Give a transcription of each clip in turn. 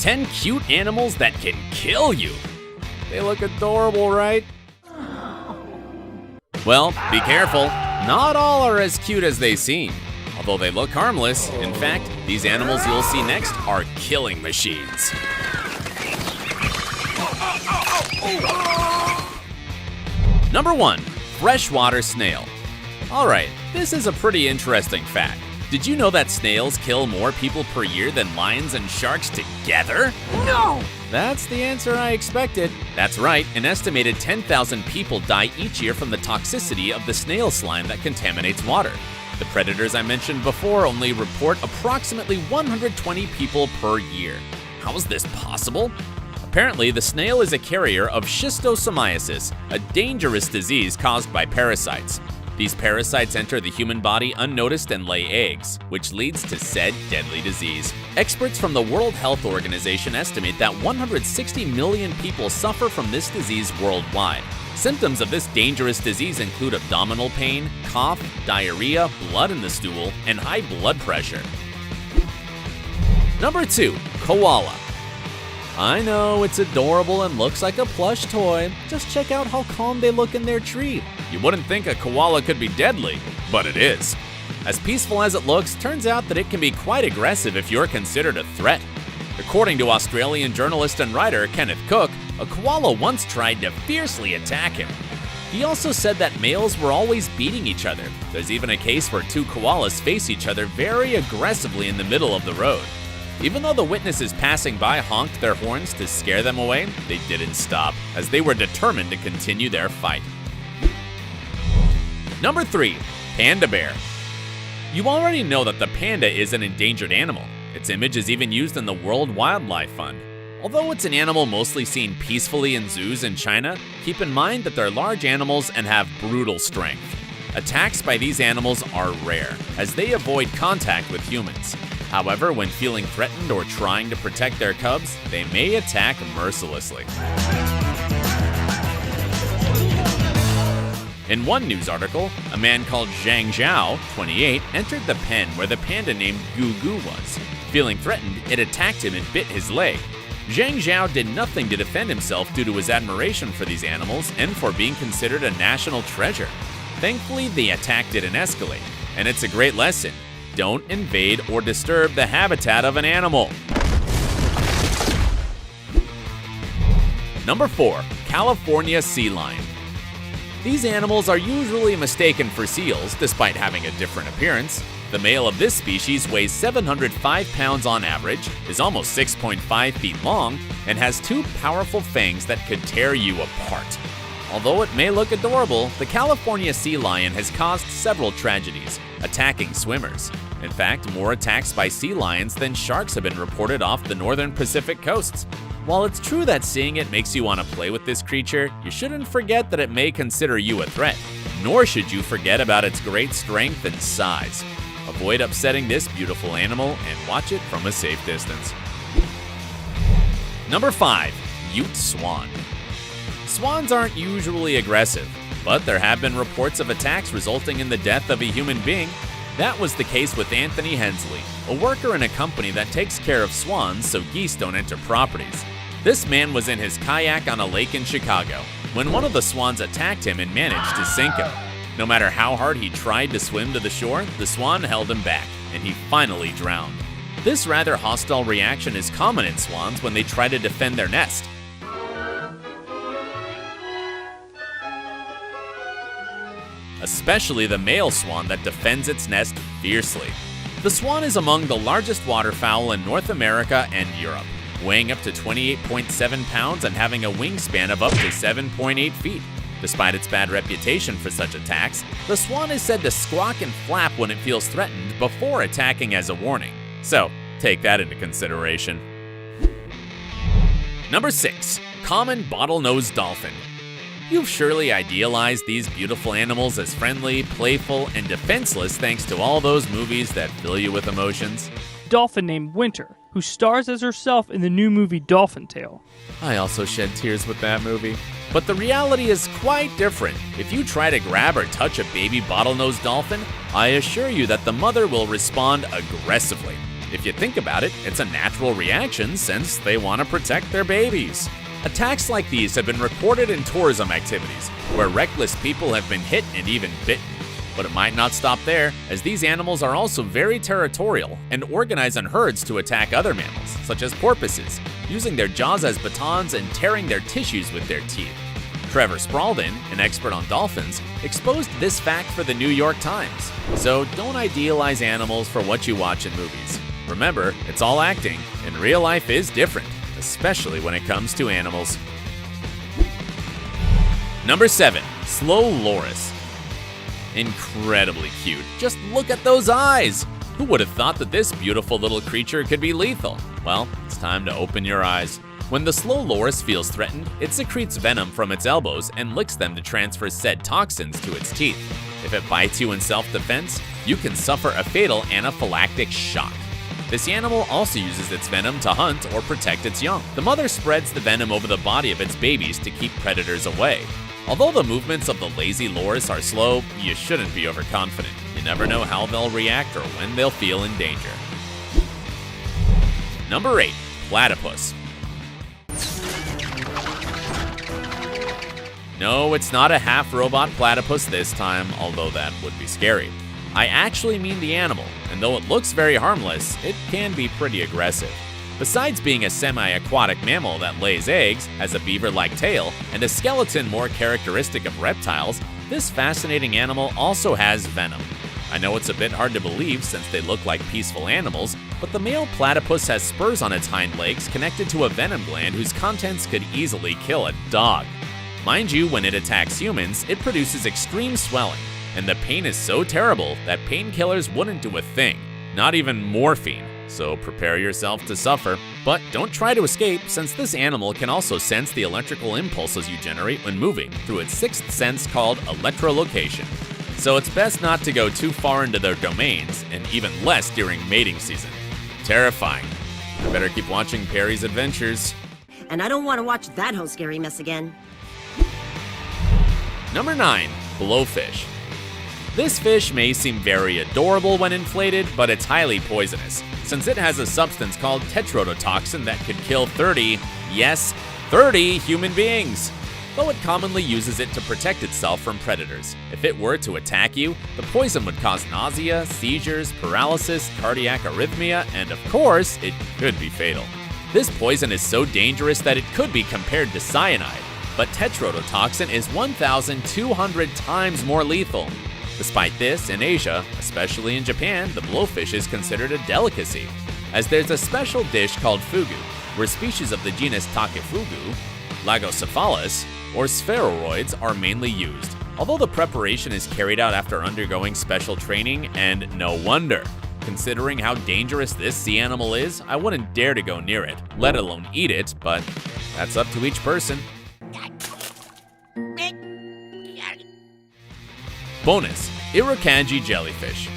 10 cute animals that can kill you. They look adorable, right? Well, be careful. Not all are as cute as they seem. Although they look harmless, in fact, these animals you'll see next are killing machines. Number 1, freshwater snail. Alright, this is a pretty interesting fact. Did you know that snails kill more people per year than lions and sharks together? No! That's the answer I expected. That's right, an estimated 10,000 people die each year from the toxicity of the snail slime that contaminates water. The predators I mentioned before only report approximately 120 people per year. How is this possible? Apparently, the snail is a carrier of schistosomiasis, a dangerous disease caused by parasites. These parasites enter the human body unnoticed and lay eggs, which leads to said deadly disease. Experts from the World Health Organization estimate that 160 million people suffer from this disease worldwide. Symptoms of this dangerous disease include abdominal pain, cough, diarrhea, blood in the stool, and high blood pressure. Number 2, koala. I know it's adorable and looks like a plush toy. Just check out how calm they look in their tree. You wouldn't think a koala could be deadly, but it is. As peaceful as it looks, turns out that it can be quite aggressive if you're considered a threat. According to Australian journalist and writer Kenneth Cook, a koala once tried to fiercely attack him. He also said that males were always beating each other. There's even a case where 2 koalas face each other very aggressively in the middle of the road. Even though the witnesses passing by honked their horns to scare them away, they didn't stop, as they were determined to continue their fight. Number 3, panda bear. You already know that the panda is an endangered animal. Its image is even used in the World Wildlife Fund. Although it's an animal mostly seen peacefully in zoos in China, keep in mind that they're large animals and have brutal strength. Attacks by these animals are rare, as they avoid contact with humans. However, when feeling threatened or trying to protect their cubs, they may attack mercilessly. In one news article, a man called Zhang Zhao, 28, entered the pen where the panda named Gugu was. Feeling threatened, it attacked him and bit his leg. Zhang Zhao did nothing to defend himself due to his admiration for these animals and for being considered a national treasure. Thankfully, the attack didn't escalate, and it's a great lesson. Don't invade or disturb the habitat of an animal. Number 4, California sea lion. These animals are usually mistaken for seals, despite having a different appearance. The male of this species weighs 705 pounds on average, is almost 6.5 feet long, and has 2 powerful fangs that could tear you apart. Although it may look adorable, the California sea lion has caused several tragedies, attacking swimmers. In fact, more attacks by sea lions than sharks have been reported off the northern Pacific coasts. While it's true that seeing it makes you want to play with this creature, you shouldn't forget that it may consider you a threat, nor should you forget about its great strength and size. Avoid upsetting this beautiful animal and watch it from a safe distance. Number 5, Ute swan. Swans aren't usually aggressive, but there have been reports of attacks resulting in the death of a human being. That was the case with Anthony Hensley, a worker in a company that takes care of swans so geese don't enter properties. This man was in his kayak on a lake in Chicago when one of the swans attacked him and managed to sink him. No matter how hard he tried to swim to the shore, the swan held him back, and he finally drowned. This rather hostile reaction is common in swans when they try to defend their nest. Especially the male swan that defends its nest fiercely. The swan is among the largest waterfowl in North America and Europe, weighing up to 28.7 pounds and having a wingspan of up to 7.8 feet. Despite its bad reputation for such attacks, the swan is said to squawk and flap when it feels threatened before attacking as a warning. So, take that into consideration. Number 6, common bottlenose dolphin. You've surely idealized these beautiful animals as friendly, playful, and defenseless thanks to all those movies that fill you with emotions. Dolphin named Winter, who stars as herself in the new movie Dolphin Tale. I also shed tears with that movie. But the reality is quite different. If you try to grab or touch a baby bottlenose dolphin, I assure you that the mother will respond aggressively. If you think about it, it's a natural reaction since they want to protect their babies. Attacks like these have been reported in tourism activities, where reckless people have been hit and even bitten. But it might not stop there, as these animals are also very territorial and organize in herds to attack other mammals, such as porpoises, using their jaws as batons and tearing their tissues with their teeth. Trevor Spalding, an expert on dolphins, exposed this fact for the New York Times. So don't idealize animals for what you watch in movies. Remember, it's all acting, and real life is different, especially when it comes to animals. Number 7. Slow loris. Incredibly cute. Just look at those eyes! Who would have thought that this beautiful little creature could be lethal? Well, it's time to open your eyes. When the slow loris feels threatened, it secretes venom from its elbows and licks them to transfer said toxins to its teeth. If it bites you in self-defense, you can suffer a fatal anaphylactic shock. This animal also uses its venom to hunt or protect its young. The mother spreads the venom over the body of its babies to keep predators away. Although the movements of the lazy loris are slow, you shouldn't be overconfident. You never know how they'll react or when they'll feel in danger. Number 8. Platypus. No, it's not a half-robot platypus this time, although that would be scary. I actually mean the animal, and though it looks very harmless, it can be pretty aggressive. Besides being a semi-aquatic mammal that lays eggs, has a beaver-like tail, and a skeleton more characteristic of reptiles, this fascinating animal also has venom. I know it's a bit hard to believe since they look like peaceful animals, but the male platypus has spurs on its hind legs connected to a venom gland whose contents could easily kill a dog. Mind you, when it attacks humans, it produces extreme swelling, and the pain is so terrible that painkillers wouldn't do a thing, not even morphine, so prepare yourself to suffer. But don't try to escape, since this animal can also sense the electrical impulses you generate when moving through its sixth sense called electrolocation. So it's best not to go too far into their domains, and even less during mating season. Terrifying. I better keep watching Perry's Adventures. And I don't want to watch that whole scary mess again. Number 9. Blowfish. This fish may seem very adorable when inflated, but it's highly poisonous, since it has a substance called tetrodotoxin that could kill 30 human beings. Though it commonly uses it to protect itself from predators. If it were to attack you, the poison would cause nausea, seizures, paralysis, cardiac arrhythmia, and of course, it could be fatal. This poison is so dangerous that it could be compared to cyanide, but tetrodotoxin is 1,200 times more lethal. Despite this, in Asia, especially in Japan, the blowfish is considered a delicacy, as there's a special dish called fugu, where species of the genus Takefugu, Lagocephalus, or spheroids are mainly used, although the preparation is carried out after undergoing special training, and no wonder. Considering how dangerous this sea animal is, I wouldn't dare to go near it, let alone eat it, but that's up to each person. Bonus, Irukandji jellyfish.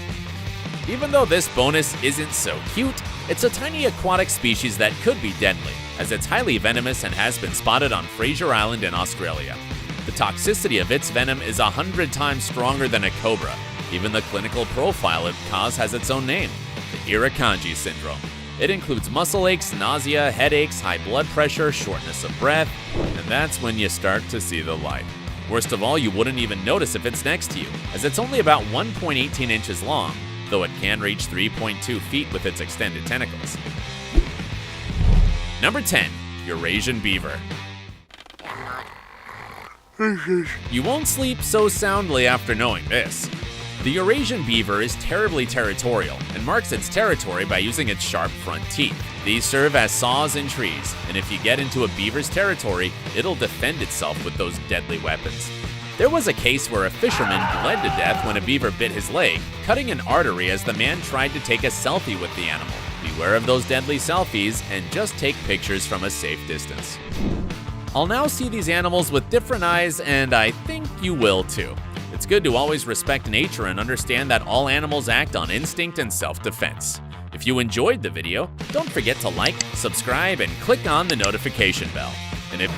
Even though this bonus isn't so cute, it's a tiny aquatic species that could be deadly, as it's highly venomous and has been spotted on Fraser Island in Australia. The toxicity of its venom is 100 times stronger than a cobra. Even the clinical profile it causes has its own name, the Irukandji syndrome. It includes muscle aches, nausea, headaches, high blood pressure, shortness of breath, and that's when you start to see the light. Worst of all, you wouldn't even notice if it's next to you, as it's only about 1.18 inches long, though it can reach 3.2 feet with its extended tentacles. Number 10. Eurasian beaver. You won't sleep so soundly after knowing this. The Eurasian beaver is terribly territorial and marks its territory by using its sharp front teeth. These serve as saws in trees, and if you get into a beaver's territory, it'll defend itself with those deadly weapons. There was a case where a fisherman bled to death when a beaver bit his leg, cutting an artery as the man tried to take a selfie with the animal. Beware of those deadly selfies and just take pictures from a safe distance. I'll now see these animals with different eyes, and I think you will too. It's good to always respect nature and understand that all animals act on instinct and self-defense. If you enjoyed the video, don't forget to like, subscribe, and click on the notification bell. And if